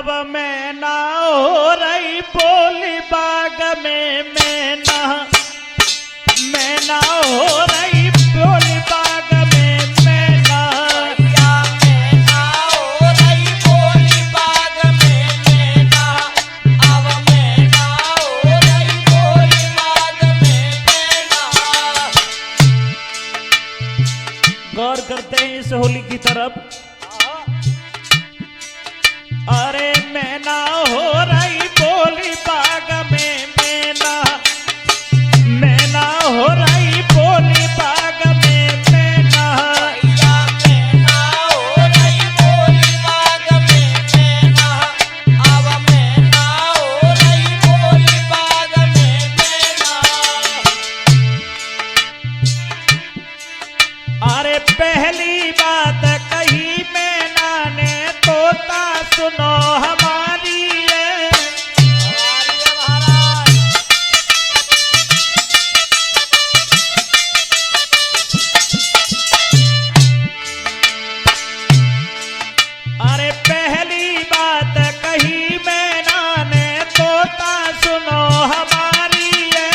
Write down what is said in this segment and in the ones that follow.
मैना हो रही बोली बाग में मैना हो रही बोली बाग में मैना हो रही बोली बाग में मैना अब मैना हो रही बोली बाग में मैना। गौर करते हैं इस होली की तरफ। अरे मैना हो रही बोली बाग में मैना हो रही बोली बाग में मैना हो रही बोली बाग में मैना अब मैना हो रही बोली बाग में मैना। अरे पहली बात कही मैना ने तोता सुनो हमारी है। अरे पहली बात कही मैना ने तोता सुनो हमारी है।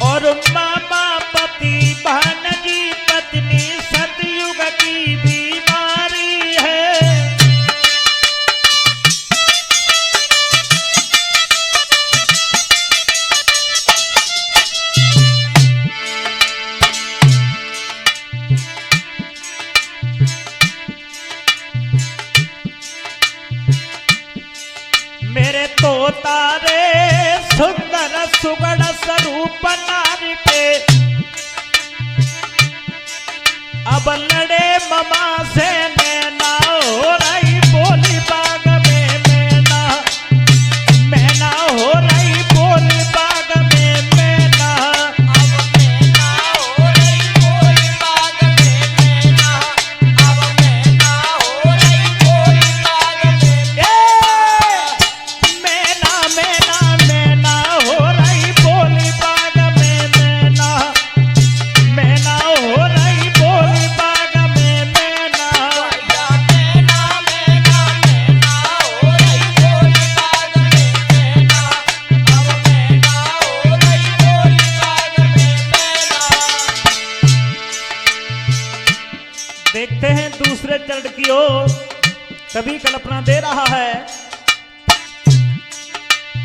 और मामा पति भानजी पत्नी सतयुग की बीमारी है। मेरे तोता रे सुंदर सुगड़ स्वरूप नारी के अब लड़े ममा से मैना हो रही बोली बाग में मैना हो रही बोली बाग में मैना अब मैना हो रही बोली बाग में मैना अब मैना हो रही बोली बाग में मैना मैना हो रही बोली बाग में मैना हो रही बोली बाग में मैना मैना हो रही बोली बाग में मैना अब मैना हो रही बोली बाग में मैना। देखते हैं दूसरे चरण की ओर। कभी कल्पना दे रहा है।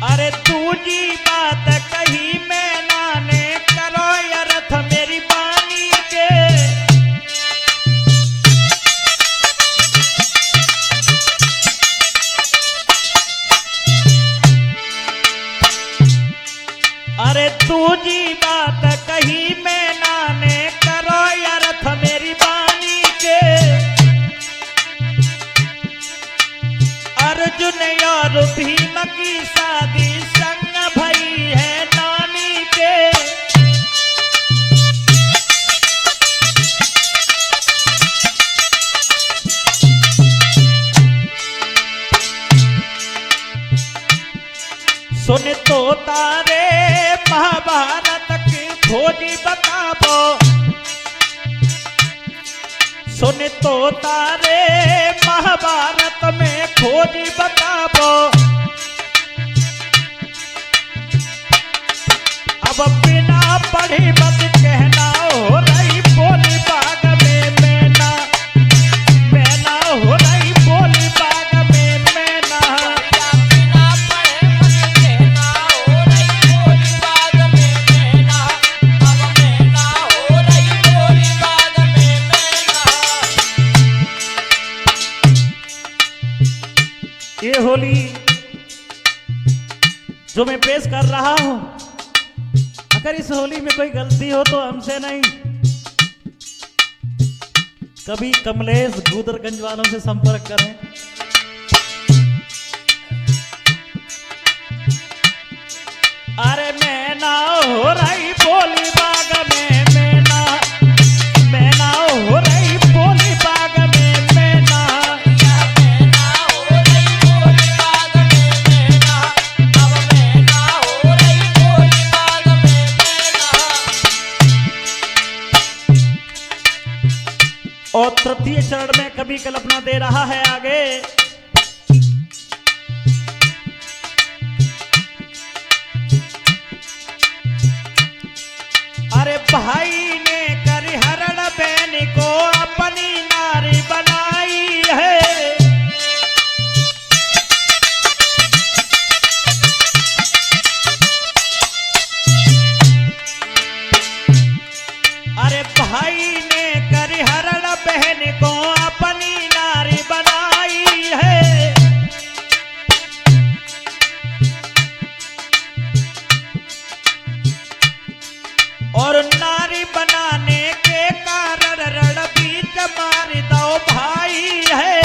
अरे दूजी बात कही मैना ने करो अर्थ मेरी बानी के। अरे दूजी बात कही मैना ने करो अर्थ मेरी बानी के। अर्जुन और भीम की शादी संग भई है नानी के। सुन तो तारे महाभारत की खोजी बताबो। सुन तो तारे महाभारत में खोजी बताबो। अब बिना पढ़ी मत कहना हो रही बोली बाग में मैना हो रही बोली बाग में मैना बिना पढ़े मत कहना हो रही बोली बाग में मैना अब मैना हो रही बोली बाग में मैना। ये होली जो मैं पेश कर रहा हूं, अगर इस होली में कोई गलती हो तो हमसे नहीं, कभी कमलेश गुदरगंज वालों से संपर्क करें। अरे मैना हो रही बोली बाग में मैना हो रही बोली बाग में मैना मैना हो रही बोली बाग में मैना अब मैना हो रही बोली बाग में मैना। और तृतीय चरण में कवि कल्पना दे रहा है आगे। अरे भाई ने करिहरण बहन को अपनी नारी बनाई है। अरे भाई ने करिहरण बहन को अपनी नारी बनाई है। और नारी बनाने के कारण रणबीर मार दो भाई है।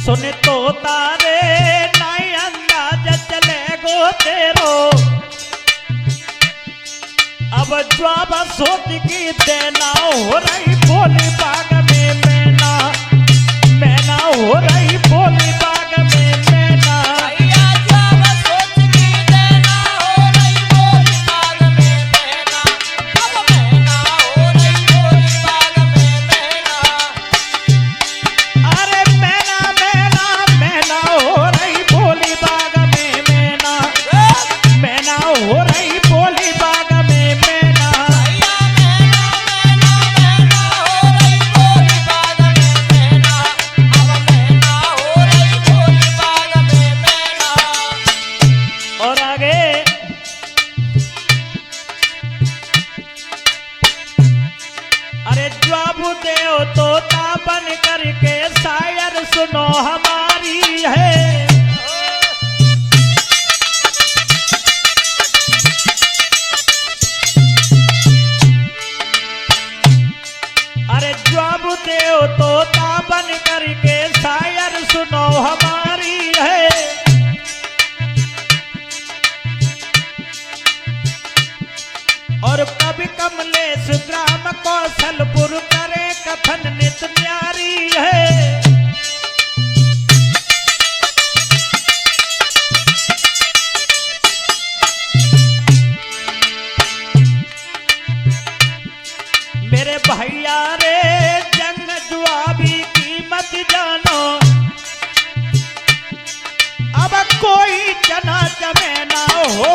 सुने तो तारे नहीं अंदाज चले गो तेरो। अब जवाब सोच की देना हो रही बोली बाग में मैना। मैना हो रही बोली बाग में मैना। भैया जब सोच की देना हो रही बोली बाग में मैना। अब मैना हो रही बोली बाग में मैना। अरे मैना मैना मैना हो रही बोली बाग में मैना। मैना हो रही बोली बाग में मैना। भैया मैना मैना मैना हो रही बोली बाग में मैना। अब मैना हो रही बोली बाग में मैना। और आगे अरे जवाब दो तोता बन करके शायर सुनो हमारी है। अरे जवाब दो तोता बन करके शायर सुनो हमारी है। और कवि कमलेश ग्राम कौशलपुर करे कथन नित न्यारी है। मेरे भैया रे जंग जुआबी की मत जानो। अब कोई जना जमे ना हो।